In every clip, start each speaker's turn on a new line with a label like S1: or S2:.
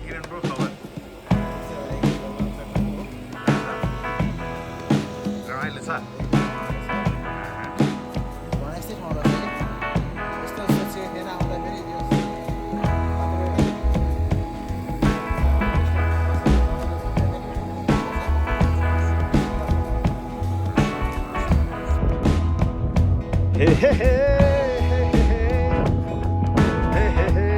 S1: किरण bro खबर रमाइलो छ
S2: भनेपछि ठाउँ रहेछ कि यस्तो सोचेको थिएन आउँदाखेरि त्यो
S3: हे हे हे हे हे हे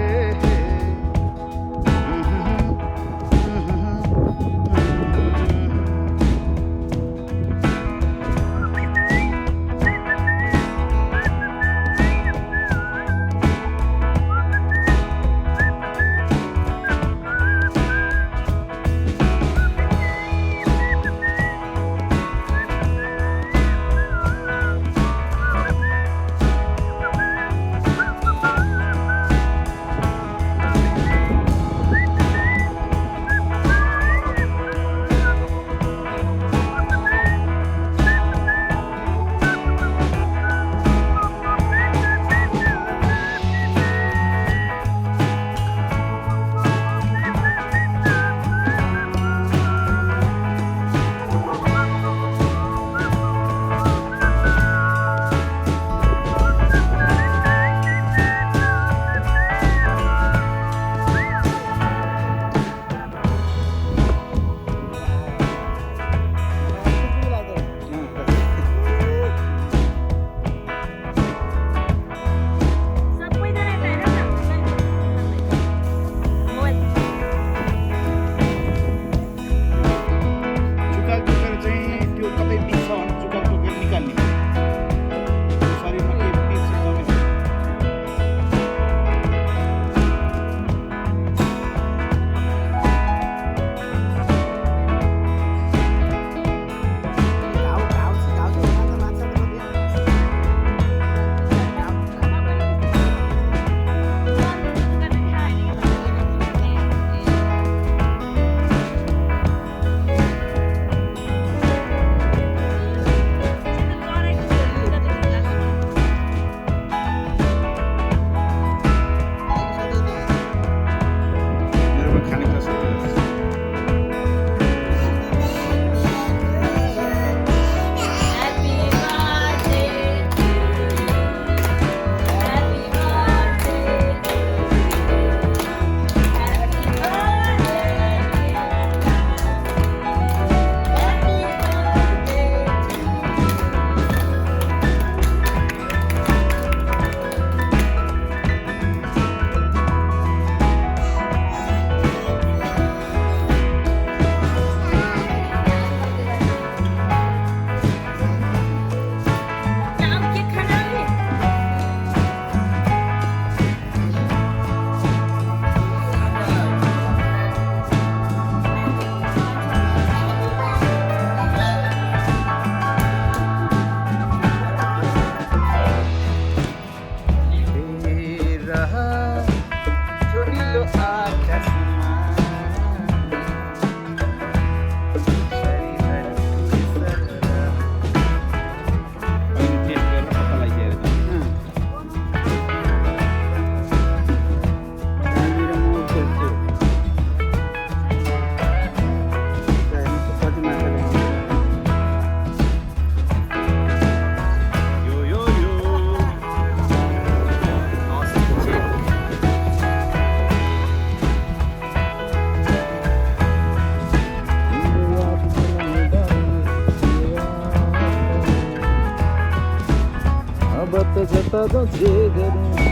S3: जता जो जे गरौँ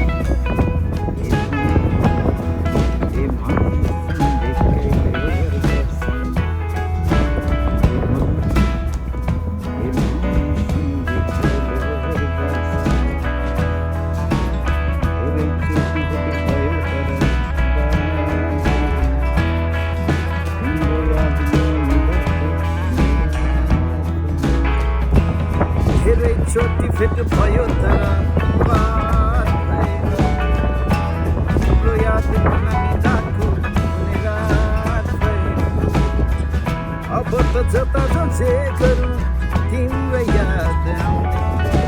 S3: छोटी भेट भयो तर तिम्रो याद नमिलाको रात भयो अब त जता जे गरौँ तिम्रो याद आउने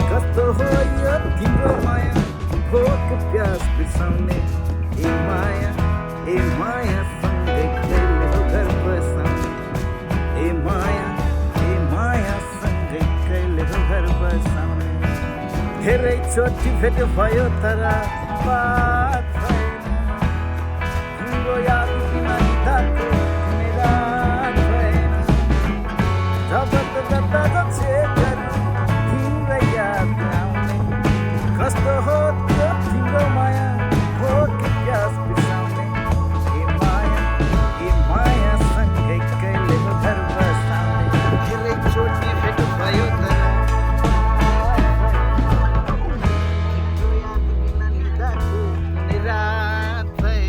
S3: कस्तो हो यो तिम्रो माया भोक प्यास बिर्साउने ए माया धेरैचोटि भेट भयो तर बात भएन तिम्रो याद बिना निदाको कुनै रात भएन जब त जता जचे गरौँ तिम्रो याद आउने कस्तो हो त्यो तिम्रो माया हो कि प्यास बिर्साउने ए माया सँगै कहिले हो घर बसाउने धेरैचोटि भेट भयो तर जता जचे गरौँ तिम्रो याद आउने कस्तो हो त्यो तिम्रो माया भोक प्यास बिर्साउने ए माया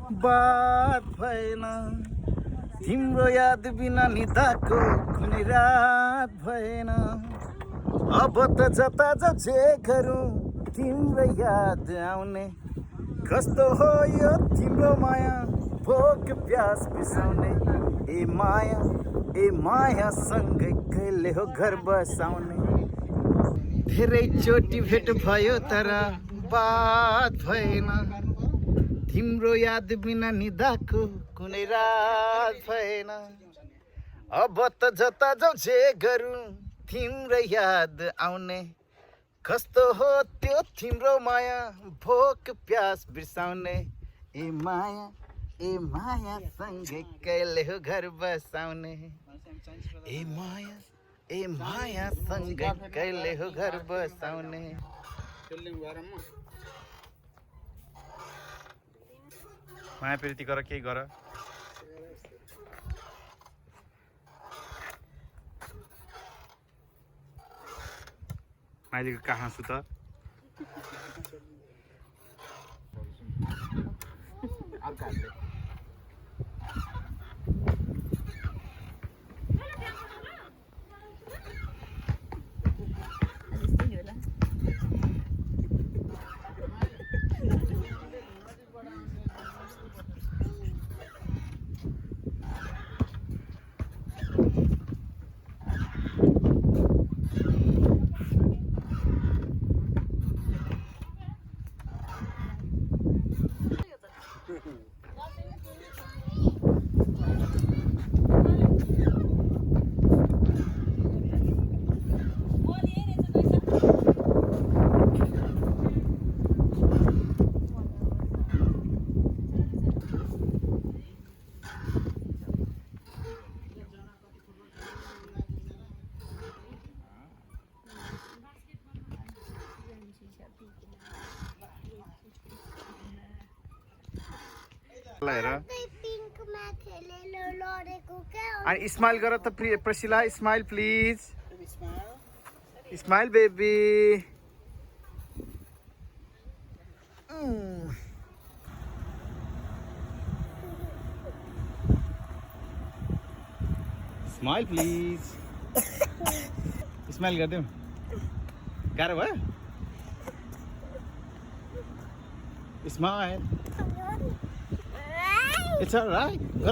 S3: सँगै कहिले हो घर बसाउने ए माया धेरैचोटि भेट भयो तर बात भएन तिम्रो याद बिना निदाको कुनै रात भएन अब त जता जचे गरौँ तिम्रो याद आउने कस्तो हो यो तिम्रो माया भोक प्यास बिर्साउने ए माया सँगै कहिले हो घर बसाउने धेरैचोटि भेट भयो तर बात भएन तिम्रो याद बिना निदाको कुनै रात भएन अब त जता जचे गरौँ तिम्रो याद आउने कस्तो हो त्यो तिम्रो माया भोक प्यास बिर्साउने ए माया सँगै कहिले हो घर बसाउने ए माया सँगै कहिले हो घर बसाउने
S1: माया प्रीति गर केही गर माइलीको कहाँ छु त हेर अनि स्माइल गर त Prasila smile please smile baby smile please smile गरिदेऊ गाह्रो भयो smile It's all right. Go.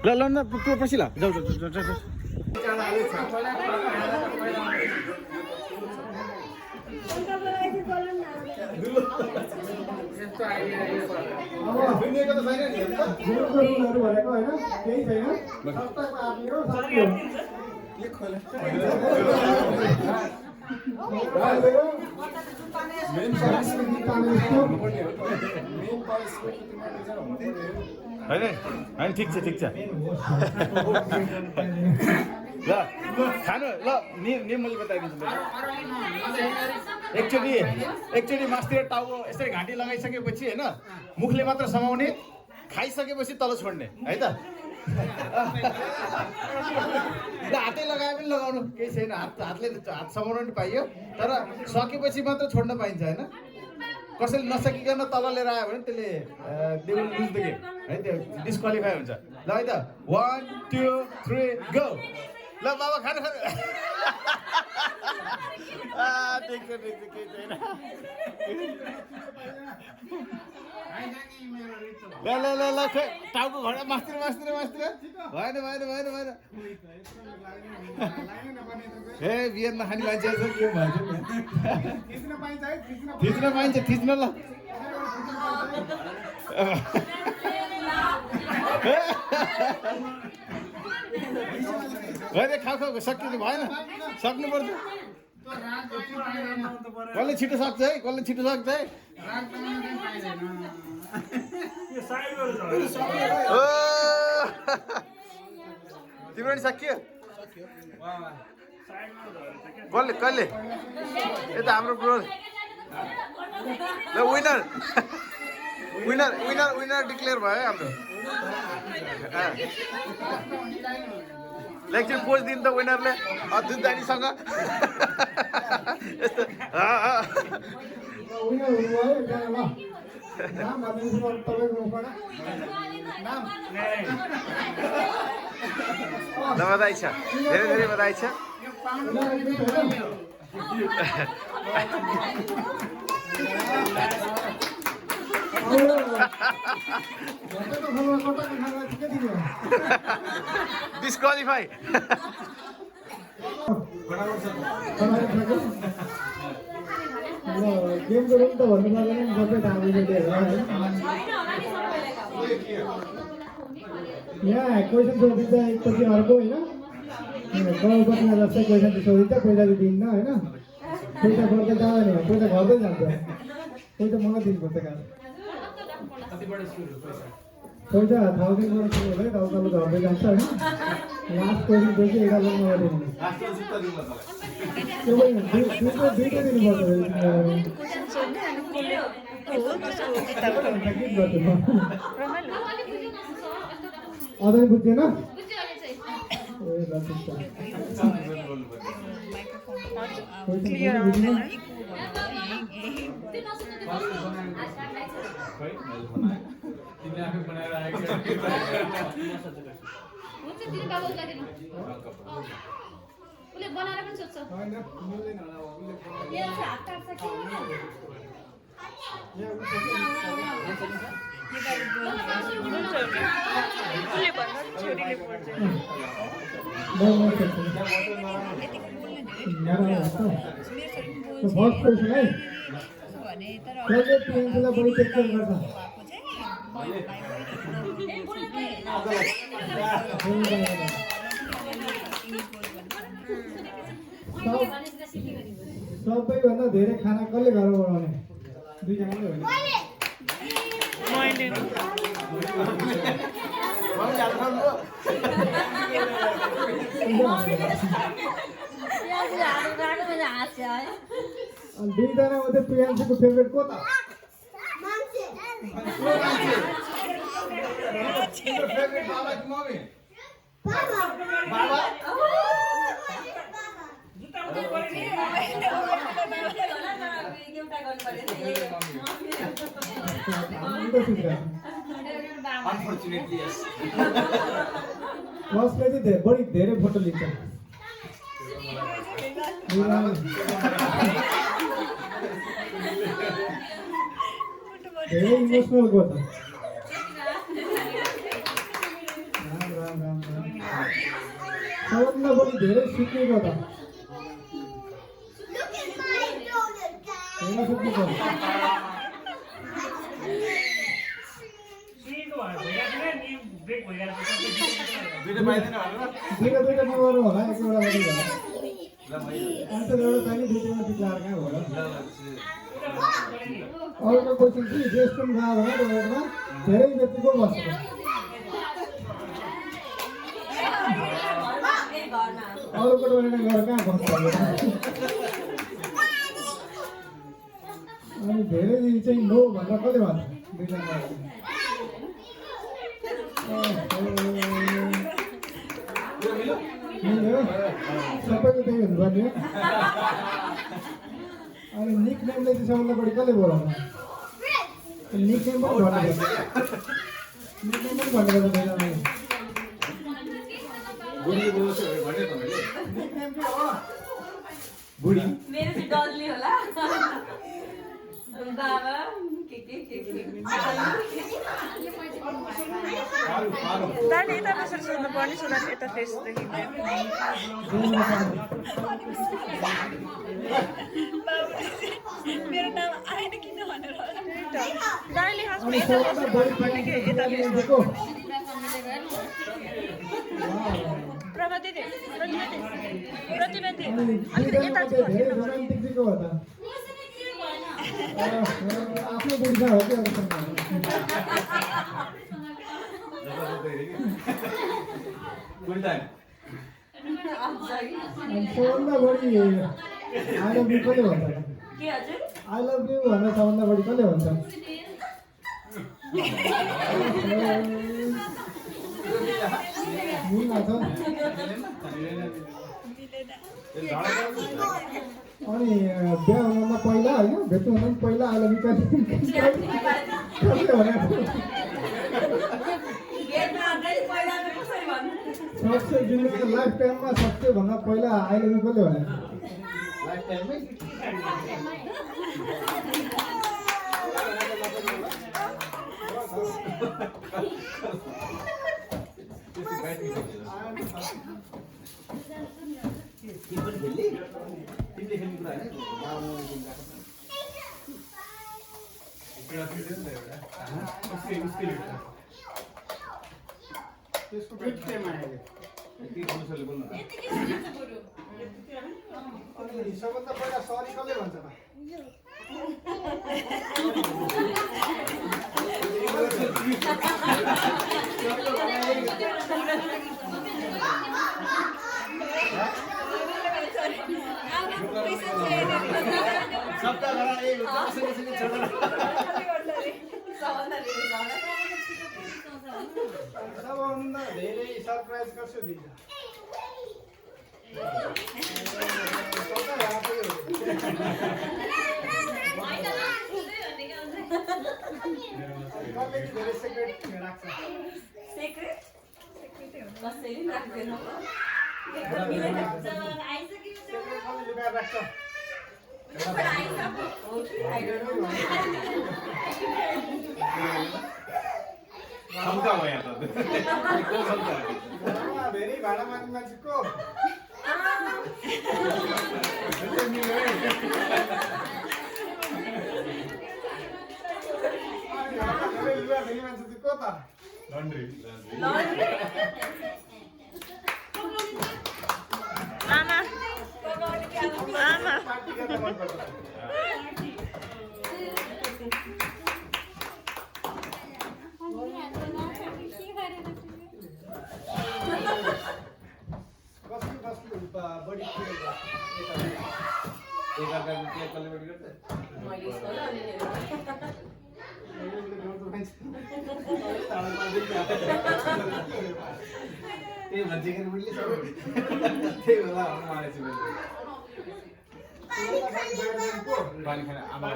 S1: Lalana, Priscilla. Go. होइन ठिक छ ल खानु ल नियम मैले बताइदिन्छु एकचोटि मास्तिर टाउको यसरी घाँटी लगाइसकेपछि होइन मुखले मात्र समाउने खाइसकेपछि तल छोड्ने है त हातै लगाए पनि लगाउनु केही छैन हातले हात समाउनु पनि पाइयो तर सकेपछि मात्र छोड्न पाइन्छ होइन कसैले नसकिकन तल लिएर आयो भने त्यसले they will loose the game है त्यो डिस्क्वालिफाई हुन्छ ल है त 1 2 3 गो ल बाबा खानु
S3: ठिक छ केही छैन ल ल ल ल खै टाउको घोडा मास्तिर भएन हे बियर नखाने मान्छे छ के भन्छ थिच्न पाइन्छ थिच्न ल होइन खाऊ सक्यो भएन सक्नुपर्छ कसले छिटो सक्छ है ओ तिम्रो नि सकियो कसले यता हाम्रो ब्रो ल विनर डिक्लेयर भयो हाम्रो एकछिन पोज दिनु त विनरले अर्जुन दानीसँग यस्तो बधाई छ धेरै बधाई छ डिस्क्वालिफाई
S4: गेमको रुम त भन्नु पर्दैन सबै थाहा यहाँ क्वेसन सोधिन्छ एकपछि अर्को होइन करोडपतिमा जस्तै क्वेसन सोधिन्छ पैसा चाहिँ दिन्न होइन पैसा गर्दै जाँदैन पैसा घट्दै जान्छ पैसा मलाई दिनुपर्छ काम पैसा 1000बाट सुरु हुँदै तल झर्दै जान्छ होइन लास्ट क्वेसन चाहिँ 11 नम्बर दिनु दुईटा दिनुपर्छ अझै बुझ्दैन
S5: उसले बनाएर पनि सोध्छ
S4: फर्स्ट क्वेसन है कसले प्रियङ्कालाई बढी टेक्चर गर्छ सबैभन्दा धेरै खाना कसले घरमा बनाउने दुईजनाले होइन दुईजना मध्ये प्रियांशुको फेभरेट को त
S2: Unfortunately, yes.
S4: कसले चाहिँ बढी धेरै फोटो लिन्छ धेरै इमोसनल को त सबभन्दा बढी धेरै सिक्नेको त दुईटा नगर्नु होला एक एउटा मात्रै होला अन्तर एउटा चाहिने दुईटामा टिक्लाएर कहाँ होला अर्को क्वेसन चाहिँ रेस्टुरेन्ट गयो भने तपाईँहरूमा धेरै व्यक्तिको बस्छ अरूको टोइलेट गएर कहाँ बस्छ अनि धेरै चाहिँ नो भनेर कसले भन्छ दुईजना सबैको त्यही हुनुपर्ने हो अनि निक नेमले चाहिँ सबभन्दा बढी कसले बोलाउँछ निक नेम पनि भन्नुपर्छ निक नेम पनि भन्नुपर्छ दुईजनाले निक नेम चाहिँ हो
S1: बुढी
S5: मेरो चाहिँ डल्ली होला बाबा के
S6: दाइले यता बसेर सोध्नु पर्ने सोधा यता फेस देखिन्छ मेरो नाम आएन किन भनेर दाइले खासमा
S4: अनि
S6: यता
S4: सबभन्दा
S6: बसेर
S4: बढी
S6: भन्नु पर्ने कि यता फेस
S4: दिएको
S6: प्रभा दिदी प्रतिमा दिदी
S4: अनि
S6: अलिकति यता
S4: दुईजनामध्ये धेरै रोमान्टिक दिएको हो त आफ्नो बुढिसा हो कि अरूसँग
S1: फुल टाइम
S4: अनि सबभन्दा बढी आई लभ यु कसले भन्छ
S5: के हजुर
S4: आई लभ यु भनेर सबभन्दा बढी कसले भन्छ मिल्न छ अनि बिहा हुनुभन्दा पहिला होइन भेट्नुभन्दा पनि पहिला आई लभ यु कसले भनेको
S5: गेटमा अगाडि पहिला त कसरी भन्नु
S4: सबसे जिन्दगीको लाइफ टाइममा सबसे भन्दा पहिला आई लभ यु कसले भनेको
S1: लाइफ टाइममै तिमीले खेल्ने कुरा
S4: त्यसको फिट टाइम आयो
S1: होइन
S4: अनि सबभन्दा पहिला सरी कसले भन्छ त
S1: सबका घरा एक होता है, किसी ने छोड़ा
S4: सबभन्दा धेरै सरप्राइज कसो दिन्छ कसले धेरै सेक्रेट राख्छ
S5: सेक्रेट कसैले राख्दैन
S4: सेक्रेट कसले लुकाएर राख्छ
S1: सबका भया त
S4: घरमा धेरै भाडा माग्ने मान्छेको अनि घरमा धेरै लुगा फेरि मान्छे चाहिँ को त
S6: आमा आमा
S4: पार्टी गर्न मनपर्छ कसले बढी खेल
S1: एक आकार में क्या कॉलेज करते हैं
S5: मैले यसो
S1: ये मजे के मिलले सब ते वाला हम माने से मिलले पानी खाना आमा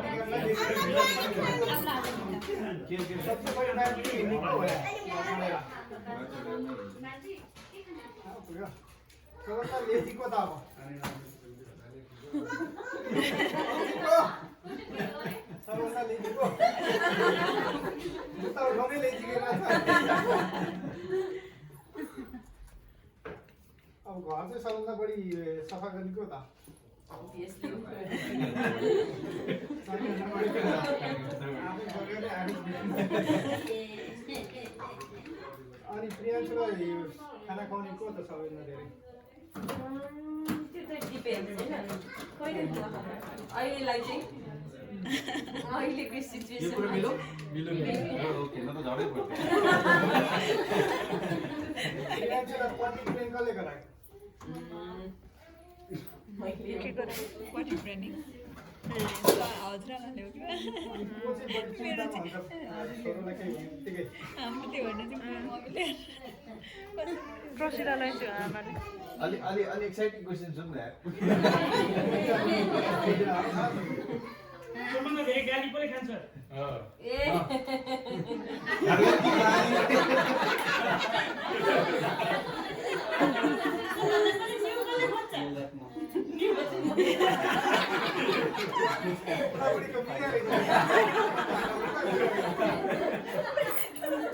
S1: के
S4: सबसे बढी बात के निको भयो सबभन्दा लेजी को त अब सबभन्दा लेजी को जुत्ता उठाउनै लेजी के रहेछ अब घर चाहिँ सबभन्दा बढी सफा गर्ने को त आफै गरेर अनि प्रियांशुलाई खाना खुवाउने को त सबैभन्दा धेरै
S5: त्यो त डिपेन्ड हैन कहिले अहिलेलाई चाहिँ अहिलेको
S1: ये
S5: सिचुएसन
S1: पूरा मिलो ओके मैं तो झाड़े पड़ते
S4: प्रियांशुलाई पट्टी ट्रेन कसले गराएको
S6: के गरे वाट इज ब्रान्डिङ हजुरआमाले हो कि
S4: को चाहिँ बढी चिन्तामा हुन्छ छोरोलाई केही बित्तिकै
S6: हाम्रो त्यो भन्ने चाहिँ मम्मीले प्रसिरालाई चाहिँ आमाले
S1: अलि अलि अलि एक्साइटिङ क्वेशन सुन न यार
S7: सबभन्दा धेरै गाली पनि खान्छ
S5: ए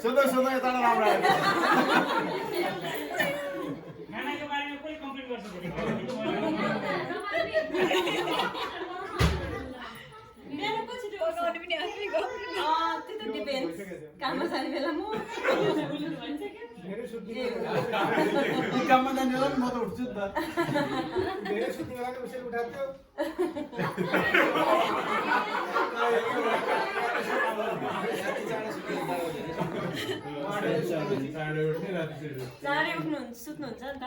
S3: सुन्दा सुन्दा यता राम्रो आयो
S7: खानाको बारेमा कोही कम्प्लेन गर्छ
S6: मेरो पछि त्यो बनाउने पनि आफैको
S5: त्यो त डिपेन्ड्स काममा जाने बेला म
S4: धेरै सुत्ने
S3: यी काममा जाने बेला नि म त उठ्छु नि त
S4: धेरै सुत्ने बेला नि उसैले उठाएको
S5: चाँडै सुत्नुहुन्छ नि त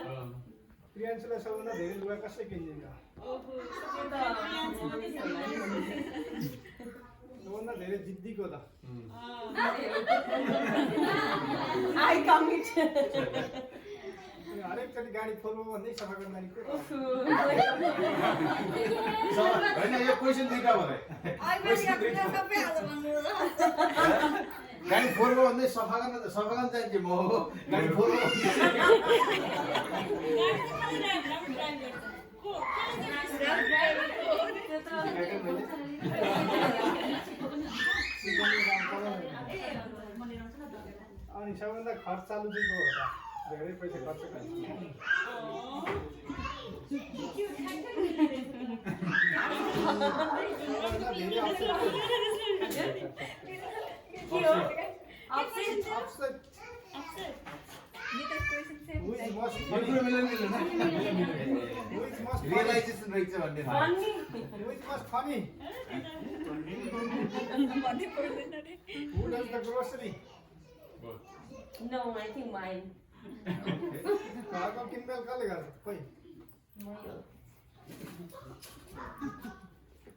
S4: प्रियान्सुलाई सबभन्दा धेरै लुगा कसले किनिदिन्छ सबभन्दा धेरै जिद्दीको त
S5: आई कमिट
S4: हरेकचोटि गाडी खोल्नु भन्दै सफा गर्न जाने को
S3: होइन यो क्वेसन दिँदा भने गाडी फोहोर भन्दै सफा गर्न चाहिन्छ म गाडी फोहोर
S4: अनि सबभन्दा खर्च चालु चाहिँ को हो त धेरै पैसा खर्च गर्छ
S3: रियलाइजेसन रहेछ भन्ने
S5: No, I think mine.
S4: घरको किनमेल कसले गर्छ खोइ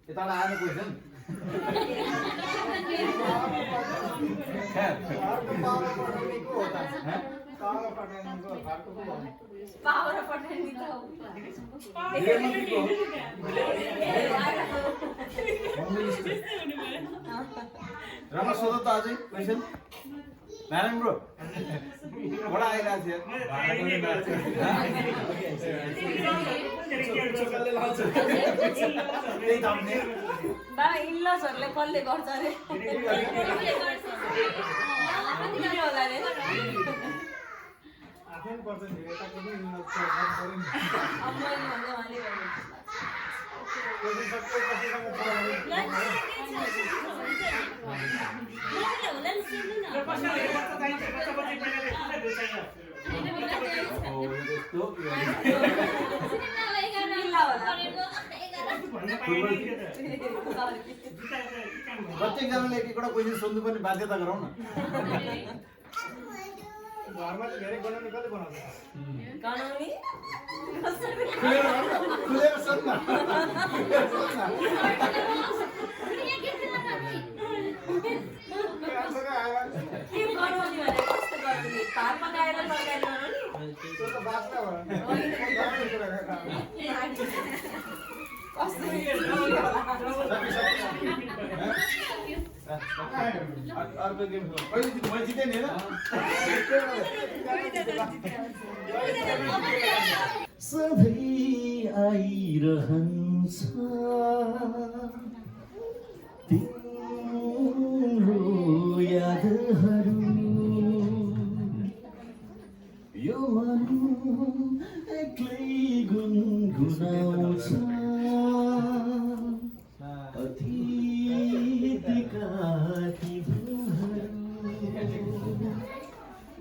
S3: यता आएन क्वेसन
S4: घरको पावर पठाउने को हो त पावर पठाउने को घरको को हो
S5: Power of attorney to.
S3: Rama सोध त अझै क्वेसन नारायण ब्रो बडा आइरहेको थियो त्यही थाम्ने
S5: बा इनलसहरुले कसले गर्छ रे होला रे
S4: आफै पर्छ धेरै त कुनै पर्छ नि
S5: अब मैले भन्दा उहाँले गर्नु
S4: कोही सबै कसैसँग छ
S3: प्रत्येकजनाले एक एकवटा क्वेसन सोध्नु पनि बाध्यता गरौँ न
S4: घरमा चाहिँ धेरै बनाउने कसले बनाउँछ
S5: गनाउने
S3: खुलेर सोध्न
S5: के गनाउने भने कस्तो गर्ने भात पकाएर तरकारी बनाउने
S4: त्यो त बास्ना भयो
S5: कस्तो
S3: अर्को गेम कहिले जित्नु मैले जितेँ नि
S8: सधैँ आइरहन्छ तिम्रो यादहरू यो मन एक्लै गुनगुनाउँछ अतीतका ती भूहरू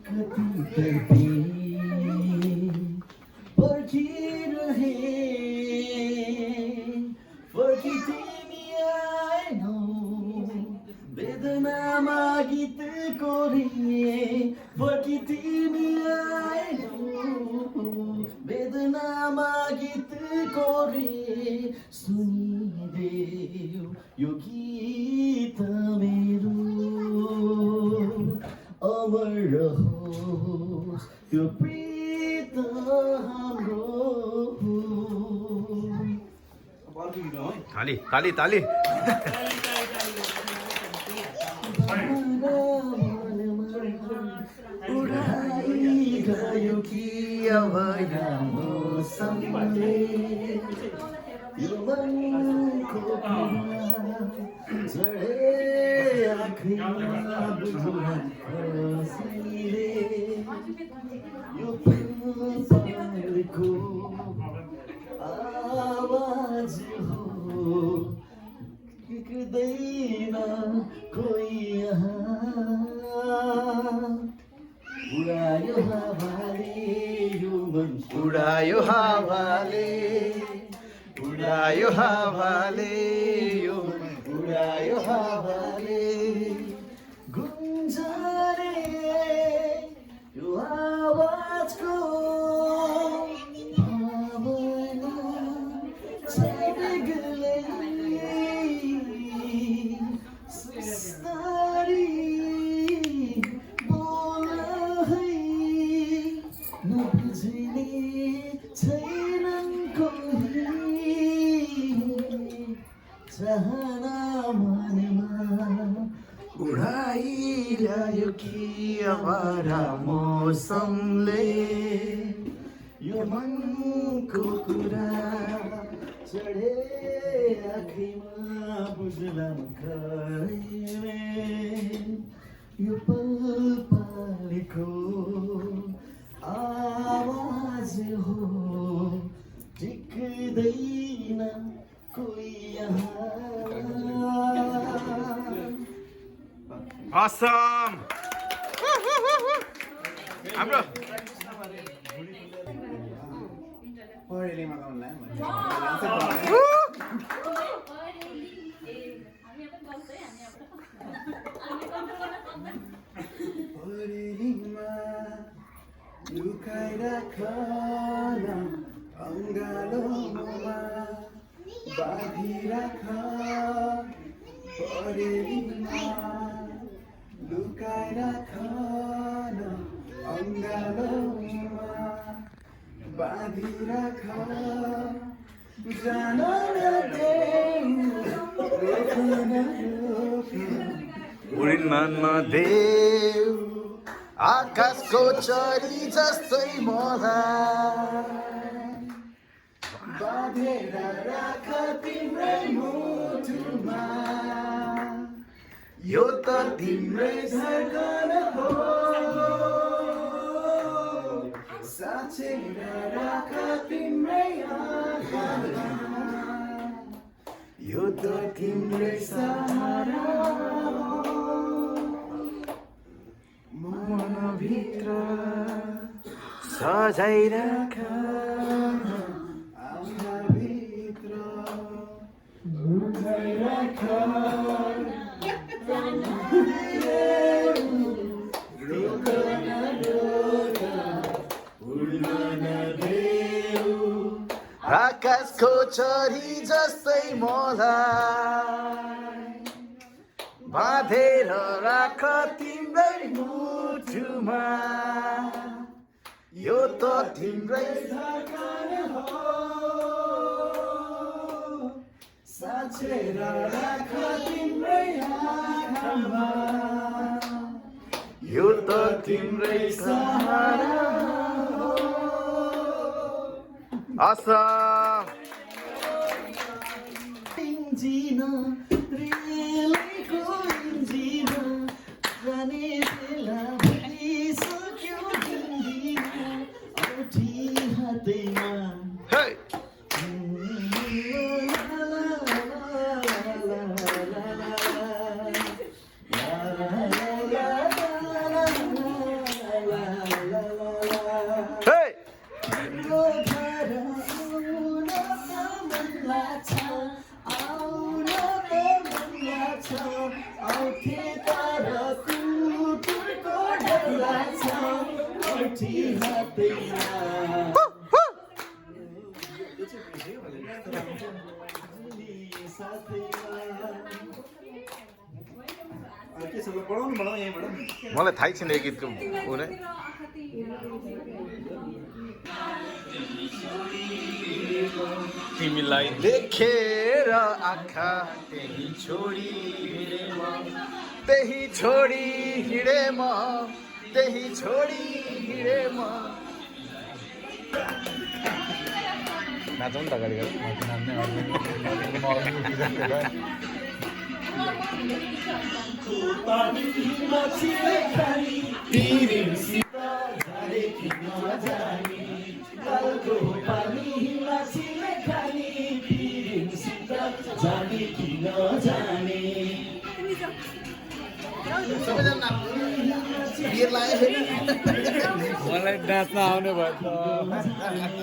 S8: कति तर्पे पर्खिरहे फर्की तिमी आएनौ वेदनामा गीत कोरिए फर्की तिमी आएनौ वेदनामा गीत कोरे सुनिदेऊ यो गीत मेरो अमर रहोस् त्यो प्रीत हाम्रो
S2: ताली ताली ताली
S8: उडाइ गयो कि अब राम्रो सम्झे यो मनको कुरा चढे आँखैमा बुझ्ला कसैले यो पालको आवाज हो बिग्दैन कोही यहाँ उडायो हावाले यो मन
S3: उडायो हावाले उडायो हावाले यो
S8: उडायो हावाले गुन्जरे यो आवाजको भावना बेग्लै सुस्तारी बोल है नबुझ्ने छैनन् कोही चाहना मनमा
S3: उडाइरह्यो कि अवारा मौसमले
S8: यो मनको कुरा चढे आँखैमा बुझ्लान् कहिले यो पल पालेको आवाज हो टिक्दैन कोही यहाँ
S3: Awesome! हाम्रो
S2: पढेलीमा गाउनुलाई पढेलीमा लुकाइराख अङ्गालोमा बाँधिराख पढेलीमा लुकाइराख अङ्गालोमा बाँधिराख जान
S3: उडिनमा देव आकाशको चरी जस्तै मलाई
S2: बाँधेर राख तिम्रै मुटुमा
S3: यो त
S2: तिम्रै धड्कन हो साँचेर राख तिम्रै आँखामा यो त तिम्रै सहारा मनभित्र
S3: सजाइराख
S2: आँखाभित्र लुकाइराख
S3: आकाशको चरी जस्तै मलाई बाँधेर राख तिम्रै मुटुमा यो त तिम्रै
S2: धड्कन हो साँचेर राख तिम्रै आँखामा
S3: यो त तिम्रै
S2: सहारा हो
S3: Awesome!
S8: इन्जिन रेलको इन्जिन जाने बेला भइसक्यो दिन्दिन औठी हातैमा
S3: Hey! Hey! मलाई थाहै छैन यो गीतको हुने तिमीलाई देखेर आँखा त्यही छोडी हिँडे म त्यही छोडी हिँडे म त्यही छोडी हिँडे म नाचौँ नि त अगाडि गएर नाच्ने म अघि उठिरहेको भए
S8: पानी माछीले खानी पिरिमसित जाने कि नजाने तालको पानी माछीले खानी पिरिमसित जाने कि नजाने
S1: सबैजना बियर लाग्यो फेरि
S3: मलाई नाच्न आउने भयो त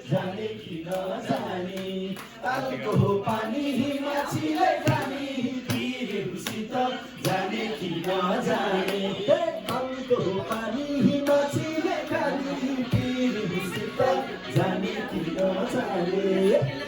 S8: जाने कि नजाने तालको पानी माछीले खाने पिरिमसित जाने कि नजाने तालको पानी माछीले खाने पिरिमसित जाने कि नजाने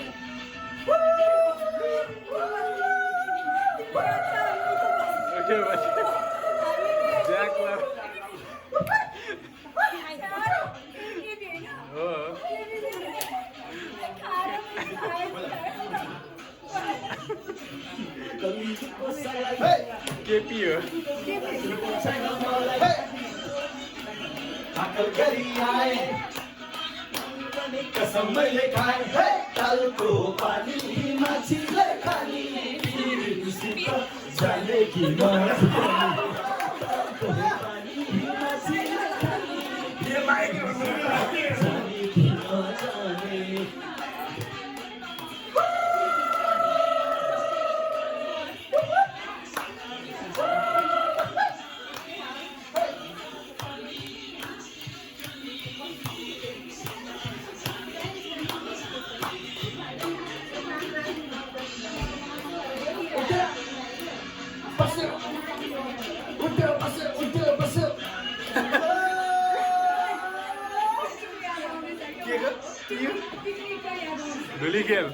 S3: केपी हो
S8: आकल गरी आए कसम मैले खाए तालको पानी माछीले खाने पिरिमसित जाने कि नजाने तालको पानी माछीले खाने जाने कि नजाने
S3: धुली खेल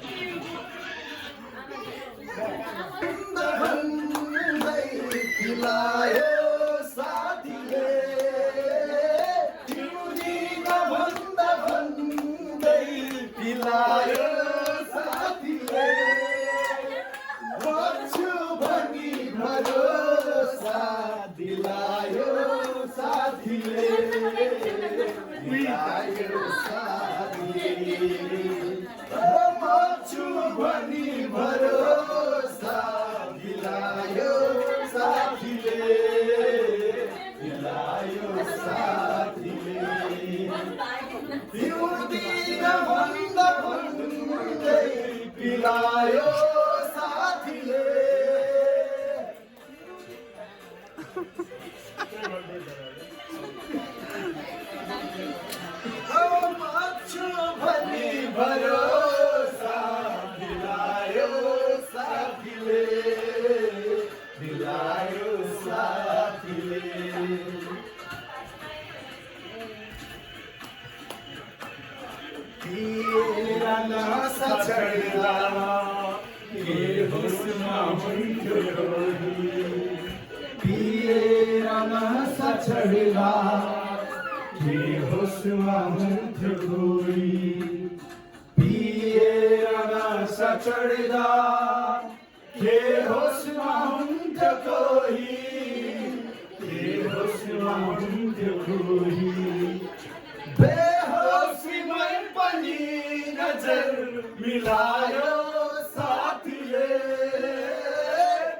S8: पिलायो साथीले माछु भनी भरोसा दिलायो साथीले दिलायो साथीले तेरा नशा चढ़ला के होशमा हुन्थ्यो तेरा नशा चढ़ला के होशमा हुन्थ्यो कोही तेरा नशा चढ़ला के होशमा हुन्थ्यो कोही के होशमा हुन्थ्यो कोही बेहोशीमै पनि नजर मिलायो साथीले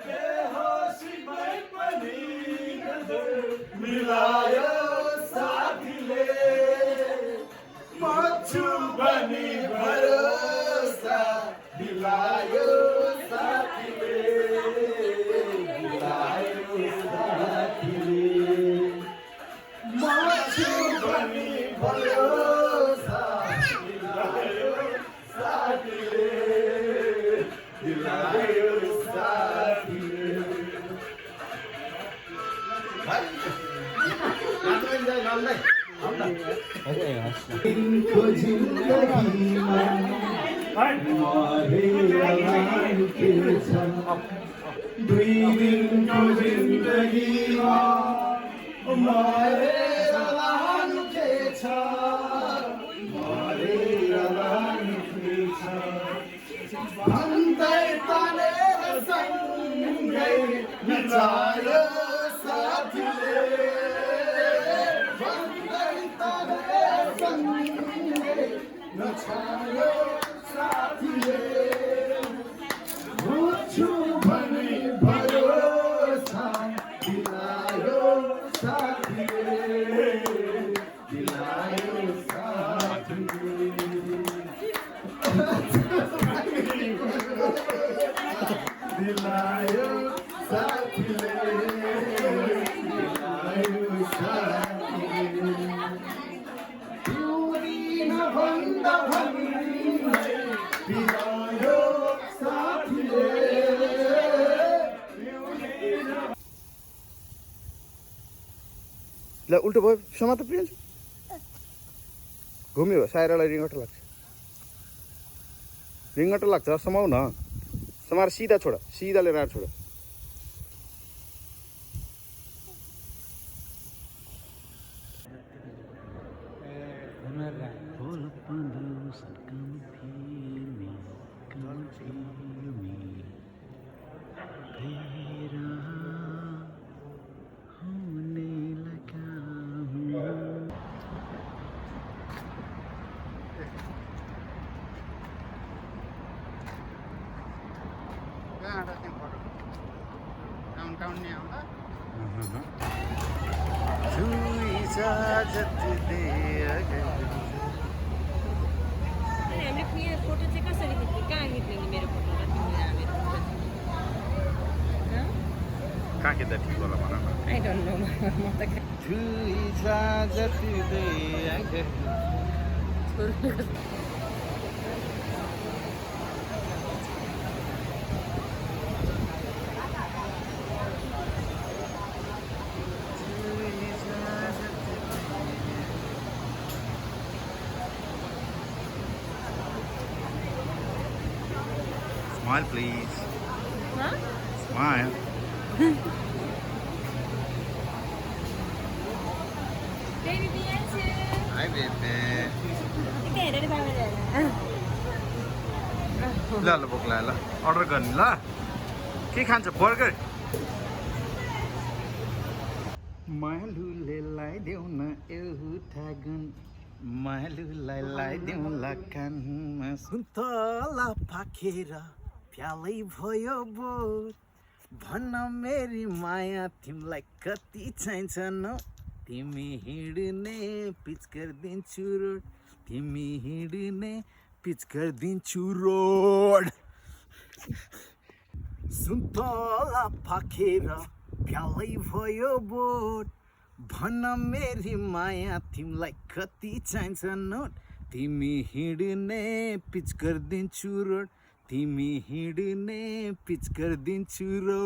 S8: बेहोशीमै पनि नजर मिलायो साथीले मछु भनी भरोसा दिलायो साथीले दिलायो साथीले मछु भनी भरोसा दिलायो साथीले
S4: जिन्दगीमा मरेर लानुपर्छ दुई दिनको जिन्दगीमा मरेर लानु के छ मरेर लानु के छ भन्दै तानेर सँगै नचायो साथीले भन्दै तानेर सँगै नचायो साथीले बुझ्छु भने भरोसा दिलायो साथीले दिलायो साथीले दिलायो साथीले दिलायो साथीले दूरी नभन्दा भन्दै दिलायो साथीले
S1: ल उल्टो भयो समात प्रियन्स घुम्यो सायरालाई रिङ्गटो लाग्छ रिङ्गटो लाग्छ समाउ न समाएर सिधा छोड सिधा लिएर छोड
S5: हामीले यहाँ फोटो चाहिँ कसरी खिच्ने कहाँ खिच्ने नि मेरो फोटो र तिमीले मेरो
S1: कहाँ खिच्दा ठिक होला भन न
S5: आई डोन्ट नो म त
S1: Smile, please.
S5: Huh?
S1: Smile.
S5: Baby Bianchi.
S1: Hi, baby.
S5: के हेरेर बाहिर जाएर
S1: ल ल भोक लाग्यो ल अर्डर गर्ने ल के खान्छ बर्गर मालुले लगाइदेऊ न एउटा गुण मालुलाई लगाइदेऊ ल कानमा सुन्तला पाकेर प्यालै भयो बोर भन्न मेरी माया तिमीलाई कति चाहिन्छ न तिमी हिँड्ने पिच गरिदिन्छु रोड तिमी हिँड्ने पिच गरिदिन्छु रोड सुन्तला पाकेर प्यालै भयो बोट भन्न मेरी माया तिमीलाई कति चाहिन्छ नोट तिमी हिँड्ने पिच गरिदिन्छु रोड तिमी हिँड्ने पिच गरिदिन्छु रोड